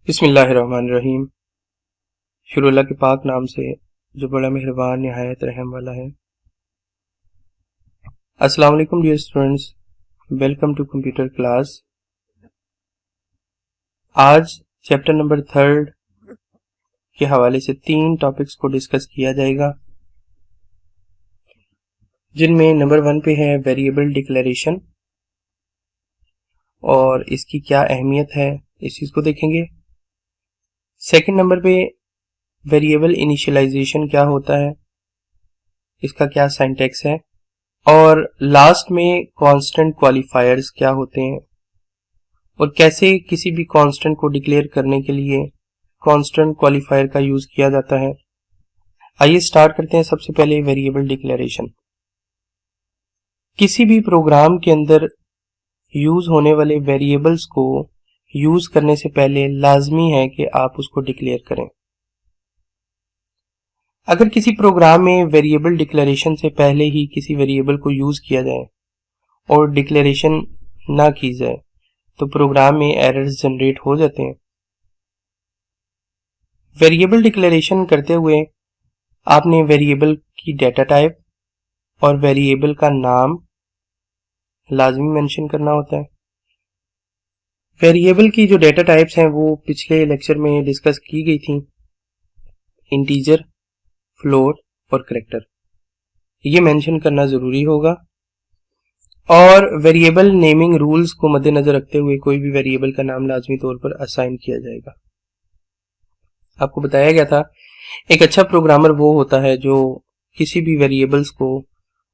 बिस्मिल्लाहिर्रहमानिर्रहीम। शुरू अल्लाह के पाक नाम से जो बड़ा मेहरबान निहायत रहम वाला है। अस्सलाम वालेकुम dear students, welcome to computer class. आज चैप्टर नंबर 3 के हवाले से 3 टॉपिक्स को डिस्कस किया जाएगा, जिनमें नंबर 1 पे है वेरिएबल डिक्लेरेशन और इसकी क्या अहमियत है, इस चीज को देखेंगे। सेकंड नंबर पे वेरिएबल इनिशियलाइजेशन क्या होता है, इसका क्या सिंटैक्स है, और लास्ट में कांस्टेंट क्वालिफायर्स क्या होते हैं और कैसे किसी भी कांस्टेंट को डिक्लेयर करने के लिए कांस्टेंट क्वालिफायर का यूज किया जाता है। आइए स्टार्ट करते हैं। सबसे पहले वेरिएबल डिक्लेरेशन। किसी भी प्रोग्राम के अंदर यूज होने वाले वेरिएबल्स को यूज करने से पहले लाजमी है कि आप उसको डिक्लेयर करें। अगर किसी प्रोग्राम में वेरिएबल डिक्लेरेशन से पहले ही किसी वेरिएबल को यूज किया जाए और डिक्लेरेशन ना की जाए तो प्रोग्राम में एरर्स जनरेट हो जाते हैं। वेरिएबल डिक्लेरेशन करते हुए आपने वेरिएबल की डेटा टाइप और वेरिएबल का नाम लाजमी मेंशन करना होता है। वेरिएबल की जो डेटा टाइप्स हैं वो पिछले लेक्चर में डिस्कस की गई थी, इंटीजर, फ्लोट और कैरेक्टर। ये मेंशन करना जरूरी होगा और वेरिएबल नेमिंग रूल्स को मद्देनजर रखते हुए कोई भी वेरिएबल का नाम लाजमी तौर पर असाइन किया जाएगा। आपको बताया गया था एक अच्छा प्रोग्रामर वो होता है जो किसी भी वेरिएबल्स को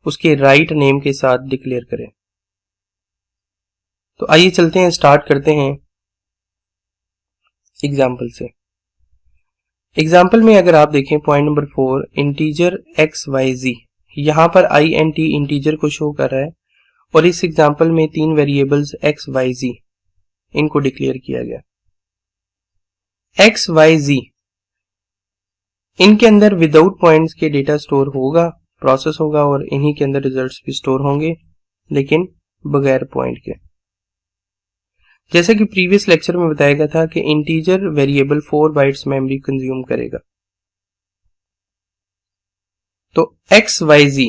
उसके राइट नेम के साथ डिक्लेयर करे। तो आइए चलते हैं, स्टार्ट करते हैं एग्जाम्पल से। एग्जाम्पल में अगर आप देखें पॉइंट नंबर 4, इंटीजर XYZ, यहां पर INT इंटीजर को शो कर रहा है और इस एग्जाम्पल में 3 वेरिएबल्स XYZ इनको डिक्लेयर किया गया। XYZ इनके अंदर विदाउट पॉइंट्स के डेटा स्टोर होगा, प्रोसेस होगा और इन्हीं के अंदर रिजल्ट्स भी स्टोर होंगे, लेकिन बगैर पॉइंट के। जैसे कि प्रीवियस लेक्चर में बताया गया था कि integer variable 4 bytes memory consume करेगा। तो XYZ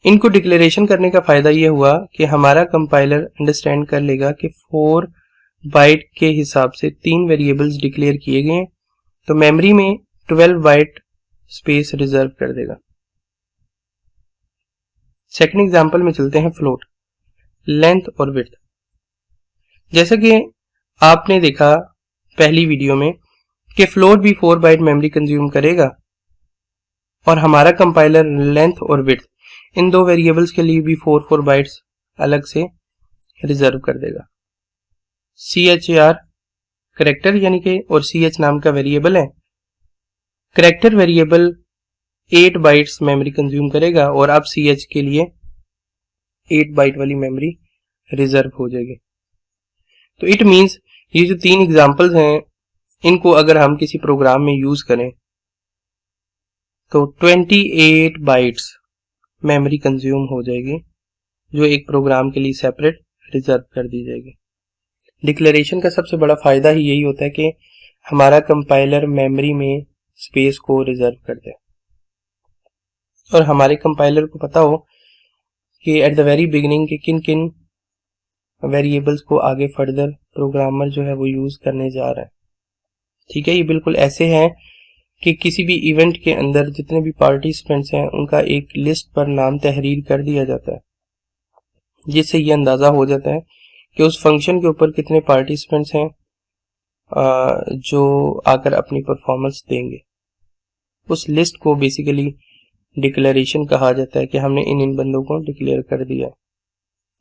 इनको डिक्लेरेशन करने का फायदा यह हुआ कि हमारा कंपाइलर अंडरस्टैंड कर लेगा कि 4 बाइट के हिसाब से 3 वेरिएबल्स डिक्लेयर किए गए हैं, तो मेमोरी में 12 बाइट स्पेस रिजर्व कर देगा। सेकंड एग्जांपल में चलते हैं, फ्लोट, लेंथ और विड्थ। जैसा कि आपने देखा पहली वीडियो में कि फ्लोट भी 4 बाइट मेमोरी कंज्यूम करेगा और हमारा कंपाइलर लेंथ और विड्थ इन 2 वेरिएबल्स के लिए भी 4 बाइट्स अलग से रिजर्व कर देगा। CHAR कैरेक्टर यानी कि और CH नाम का वेरिएबल है। Character variable 8 bytes memory consume करेगा और अब CH के लिए 8 बाइट वाली मेमोरी रिजर्व हो जाएगी। तो इट मींस ये जो 3 एग्जांपल्स हैं इनको अगर हम किसी प्रोग्राम में यूज करें तो 28 बाइट्स मेमोरी कंज्यूम हो जाएगी, जो एक प्रोग्राम के लिए सेपरेट रिजर्व कर दी जाएगी। डिक्लेरेशन का सबसे बड़ा फायदा ही यही होता है कि हमारा कंपाइलर मेमोरी में स्पेस को रिजर्व कर दे और हमारे कंपाइलर को पता हो कि एट द वेरी बिगिनिंग के किन किन वेरिएबल्स को आगे फर्दर प्रोग्रामर जो है वो यूज करने जा रहा है। ठीक है, ये बिल्कुल ऐसे है कि किसी भी इवेंट के अंदर जितने भी पार्टिसिपेंट्स हैं उनका एक लिस्ट पर नाम तहरीर कर दिया जाता है, जिससे ये अंदाजा हो जाता है कि उस फंक्शन के ऊपर कितने पार्टिसिपेंट्स हैं जो आकर अपनी परफॉर्मेंस देंगे। उस लिस्ट को बेसिकली डिक्लेरेशन कहा जाता है कि हमने इन बंदों को डिक्लेयर कर दिया।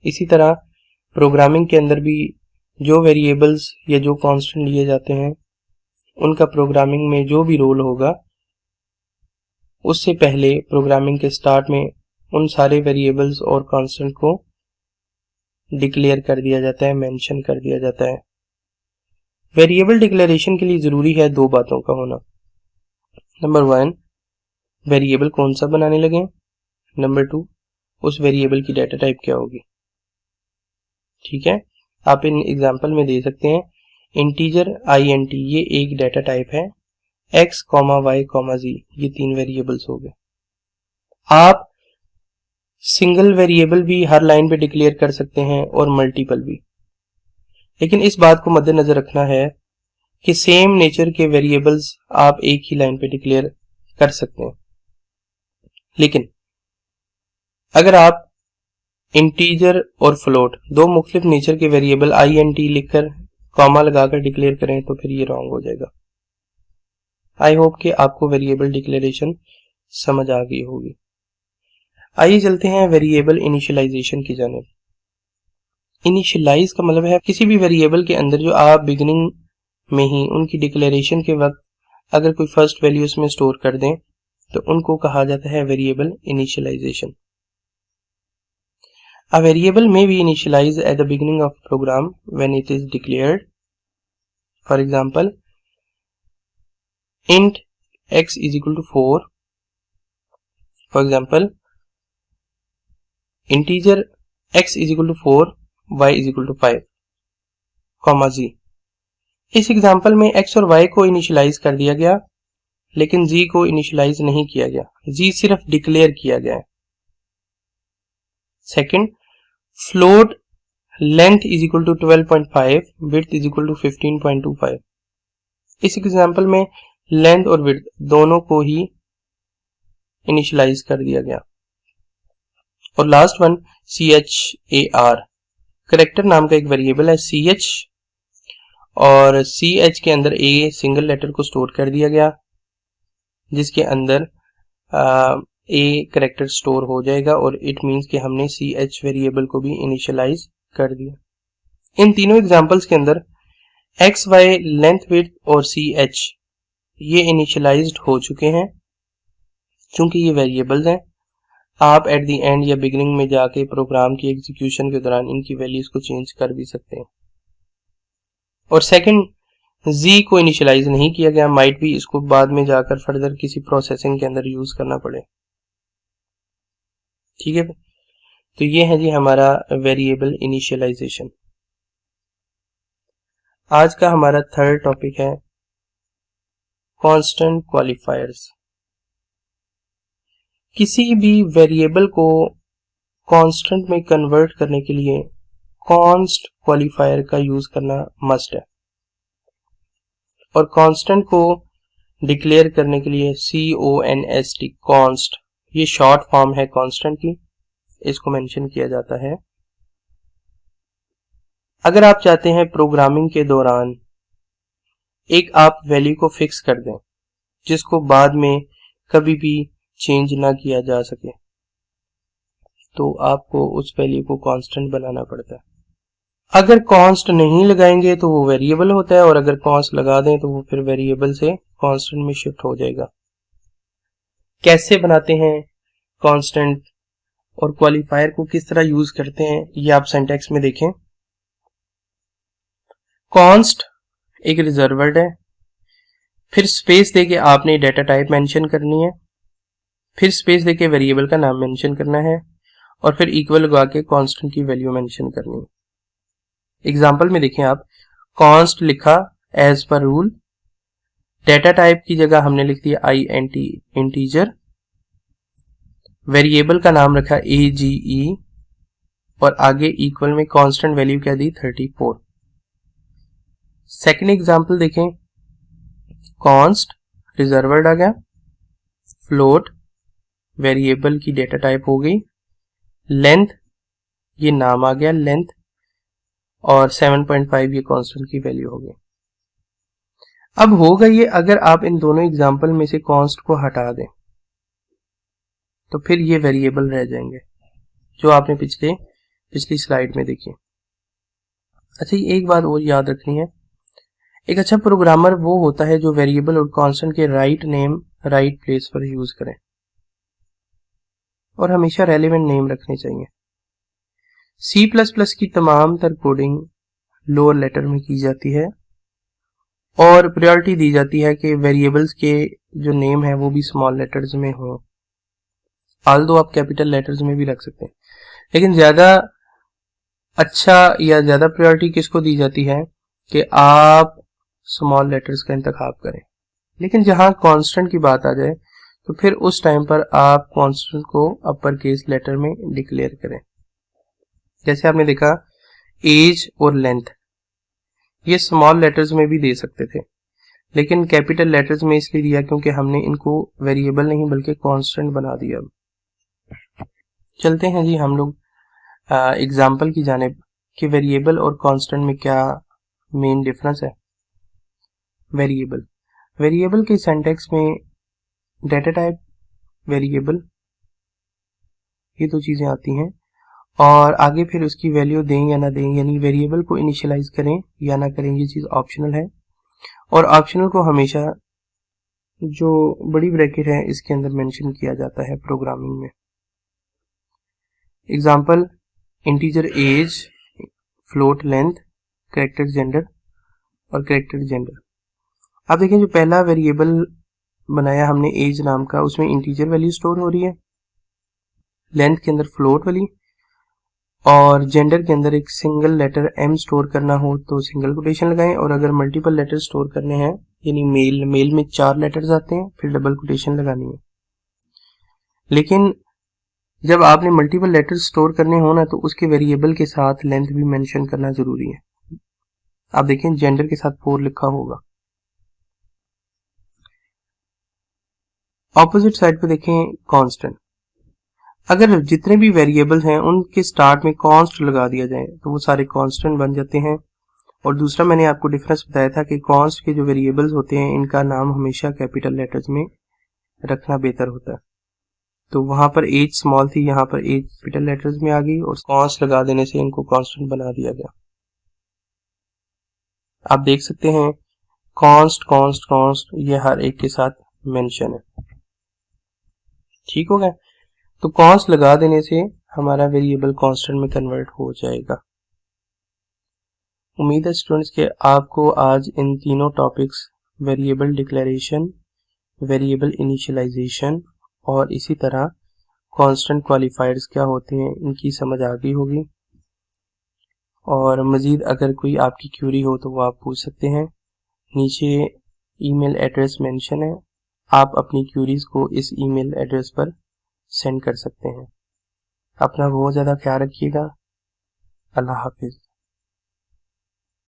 इसी तरह प्रोग्रामिंग के अंदर भी जो वेरिएबल्स या जो कांस्टेंट लिए जाते हैं उनका प्रोग्रामिंग में जो भी रोल होगा उससे पहले प्रोग्रामिंग के स्टार्ट में उन सारे वेरिएबल्स और कांस्टेंट को डिक्लेयर कर दिया जाता है, मेंशन कर दिया जाता है। वेरिएबल डिक्लेरेशन के लिए जरूरी है 2 बातों का होना। नंबर 1, वेरिएबल कौन सा बनाने लगे। नंबर 2, उस वेरिएबल की डेटा टाइप क्या होगी। ठीक है, आप इन एग्जाम्पल में दे सकते हैं इंटीजर int ये एक डाटा टाइप है, x, y, z ये 3 वेरिएबल्स हो गए। आप सिंगल वेरिएबल भी हर लाइन पे डिक्लेयर कर सकते हैं और मल्टीपल भी, लेकिन इस बात को मद्देनजर रखना है कि सेम नेचर के वेरिएबल्स आप एक ही लाइन पे डिक्लेयर कर सकते हैं। लेकिन अगर आप इंटीजर और फ्लोट दो मुख्तलिफ नेचर के वेरिएबल int लिखकर कॉमा लगाकर डिक्लेयर करें तो फिर ये रॉन्ग हो जाएगा। आई होप कि आपको वेरिएबल डिक्लेरेशन समझ आ गई होगी। आइए चलते हैं वेरिएबल इनिशियलाइजेशन की जानिब। इनिशियलाइज का मतलब है किसी भी वेरिएबल के अंदर जो आप बिगिनिंग में ही उनकी डिक्लेरेशन के वक्त अगर कोई फर्स्ट वैल्यू उसमें स्टोर कर दें तो उनको कहा जाता है variable initialization. A variable may be initialized at the beginning of program when it is declared. For example, int x is equal to 4. For example, integer x is equal to 4, y is equal to 5, comma z. इस example में x और y को initialise कर दिया गया, लेकिन z को initialise नहीं किया गया, z सिर्फ डिक्लेयर किया गया है। Second, float length is equal to 12.5, width is equal to 15.25। इस एग्जाम्पल में लेंथ और विड्थ दोनों को ही इनिशियलाइज कर दिया गया। और लास्ट वन char, करेक्टर नाम का एक वेरिएबल है ch, और ch के अंदर a सिंगल लेटर को स्टोर कर दिया गया, जिसके अंदर a करेक्टर स्टोर हो जाएगा और इट मींस कि हमने ch वेरिएबल को भी इनिशियलाइज कर दिया। इन तीनों एग्जांपल्स के अंदर x, y, लेंथ, विड्थ और ch ये इनिशियलाइज्ड हो चुके हैं। चूंकि ये वेरिएबल्स हैं, आप एट द एंड या बिगिनिंग में जाके प्रोग्राम की एग्जीक्यूशन के दौरान इनकी वैल्यूज को चेंज कर भी सकते हैं। और सेकंड, z को इनिशियलाइज नहीं किया गया, माइट भी इसको बाद में जाकर फर्दर किसी प्रोसेसिंग के अंदर यूज करना पड़े। ठीक है, तो ये है जी हमारा वेरिएबल इनिशियलाइजेशन। आज का हमारा थर्ड टॉपिक है कांस्टेंट क्वालिफायर्स। किसी भी वेरिएबल को कांस्टेंट में कन्वर्ट करने के लिए कॉन्स्ट क्वालिफायर का यूज करना मस्ट है, और कांस्टेंट को डिक्लेयर करने के लिए CONST कॉन्स्ट ये शॉर्ट फॉर्म है कांस्टेंट की, इसको मेंशन किया जाता है। अगर आप चाहते हैं प्रोग्रामिंग के दौरान एक आप वैल्यू को फिक्स कर दें जिसको बाद में कभी भी चेंज ना किया जा सके, तो आपको उस वैल्यू को कांस्टेंट बनाना पड़ता है। अगर कांस्ट नहीं लगाएंगे तो वो वेरिएबल होता है, और अगर कांस्ट लगा दें तो वो फिर वेरिएबल से कांस्टेंट में शिफ्ट हो जाएगा। कैसे बनाते हैं कांस्टेंट और क्वालिफायर को किस तरह यूज करते हैं, ये आप सिंटैक्स में देखें। कांस्ट एक रिजर्व वर्ड है, फिर स्पेस देके आपने डाटा टाइप मेंशन करनी है, फिर स्पेस देके वेरिएबल का नाम मेंशन करना है, और फिर इक्वल लगा के कांस्टेंट की वैल्यू मेंशन करनी है। एग्जांपल में देखें आप, कांस्ट लिखा as per rule, data type की जगह हमने लिख दिया int इंटीजर, वेरिएबल का नाम रखा AGE, और आगे इक्वल में कांस्टेंट वैल्यू क्या दी 34। सेकंड एग्जांपल देखें, कांस्ट रिजर्व वर्ड आ गया, फ्लोट वेरिएबल की डेटा टाइप हो गई, लेंथ ये नाम आ गया लेंथ, और 7.5 ये कांस्टेंट की वैल्यू हो गई। अब होगा ये, अगर आप इन दोनों एग्जांपल में से कांस्ट को हटा दें तो फिर ये वेरिएबल रह जाएंगे जो आपने पिछली स्लाइड में देखी। अच्छा, एक बात और याद रखनी है, एक अच्छा प्रोग्रामर वो होता है जो वेरिएबल और कांस्टेंट के राइट नेम राइट प्लेस पर यूज करें, और हमेशा रेलेवेंट नेम रखने चाहिए। C++ की तमाम तर कोडिंग लोअर लेटर में की जाती है, और प्रायोरिटी दी जाती है कि वेरिएबल्स के जो नेम है वो भी स्मॉल लेटर्स में हो। ऑल्दो आप कैपिटल लेटर्स में भी रख सकते हैं, लेकिन ज्यादा अच्छा या ज्यादा प्रायोरिटी किसको दी जाती है, कि आप स्मॉल लेटर्स का इंतखाब करें, लेकिन जहां कांस्टेंट की बात आ जाए तो फिर उस टाइम पर आप कांस्टेंट को अपर केस लेटर में डिक्लेयर करें। जैसे आपने देखा एज और लेंथ, ये स्मॉल लेटर्स में भी दे सकते थे, लेकिन कैपिटल लेटर्स में इसलिए दिया क्योंकि हमने इनको वेरिएबल नहीं बल्कि कांस्टेंट बना दिया। चलते हैं जी हम लोग एग्जाम्पल की जानिब कि वेरिएबल और कांस्टेंट में क्या मेन डिफरेंस है। वेरिएबल के सिंटैक्स में डेटा टाइप, वेरिएबल, ये दो चीजें आती हैं और आगे फिर उसकी वैल्यू दें या ना दें, यानी वेरिएबल को इनिशियलाइज करें या ना करें, ये चीज ऑप्शनल है। और ऑप्शनल को हमेशा जो बड़ी ब्रैकेट है इसके अंदर मेंशन किया जाता है प्रोग्रामिंग में। Example integer age, float length, character gender और कैरेक्टर जेंडर। आप देखें जो पहला वेरिएबल बनाया हमने एज नाम का, उसमें इंटीजर वैल्यू स्टोर हो रही है, लेंथ के अंदर फ्लोट वाली, और जेंडर के अंदर एक सिंगल लेटर एम स्टोर करना हो तो सिंगल कोटेशन लगाएं, और अगर मल्टीपल लेटर स्टोर करने हैं यानी मेल में 4 लेटर्स आते हैं फिर डबल कोटेशन लगानी है। लेकिन जब आपने मल्टीपल लेटर्स स्टोर करने हो ना तो उसके वेरिएबल के साथ लेंथ भी मेंशन करना जरूरी है। आप देखें जेंडर के साथ 4 लिखा होगा। ऑपोजिट साइड पे देखें कांस्टेंट, अगर जितने भी वेरिएबल्स हैं उनके स्टार्ट में कॉन्स्ट लगा दिया जाए तो वो सारे कांस्टेंट बन जाते हैं। और दूसरा मैंने आपको डिफरेंस बताया था कि कॉन्स्ट के जो वेरिएबल्स होते हैं इनका नाम हमेशा कैपिटल लेटर्स में रखना बेहतर होता है। तो वहां पर एज स्मॉल थी, यहाँ पर एज कैपिटल लेटर्स में आ गई और कॉन्स्ट लगा देने से इनको कांस्टेंट बना दिया गया। आप देख सकते हैं कॉन्स्ट कॉन्स्ट कॉन्स्ट ये हर एक के साथ मेंशन है। ठीक हो गया, तो कॉन्स्ट लगा देने से हमारा वेरिएबल कांस्टेंट में कन्वर्ट हो जाएगा। उम्मीद है स्टूडेंट्स के आपको आज इन तीनों topics variable declaration, variable initialization और इसी तरह कांस्टेंट क्वालिफायर्स क्या होते हैं इनकी समझ आ गई होगी। और मजीद अगर कोई आपकी क्यूरी हो तो वो आप पूछ सकते हैं, नीचे ईमेल एड्रेस मेंशन है, आप अपनी क्यूरीज को इस ईमेल एड्रेस पर सेंड कर सकते हैं। अपना बहुत ज़्यादा ख्याल रखिएगा। अल्लाह हाफिज।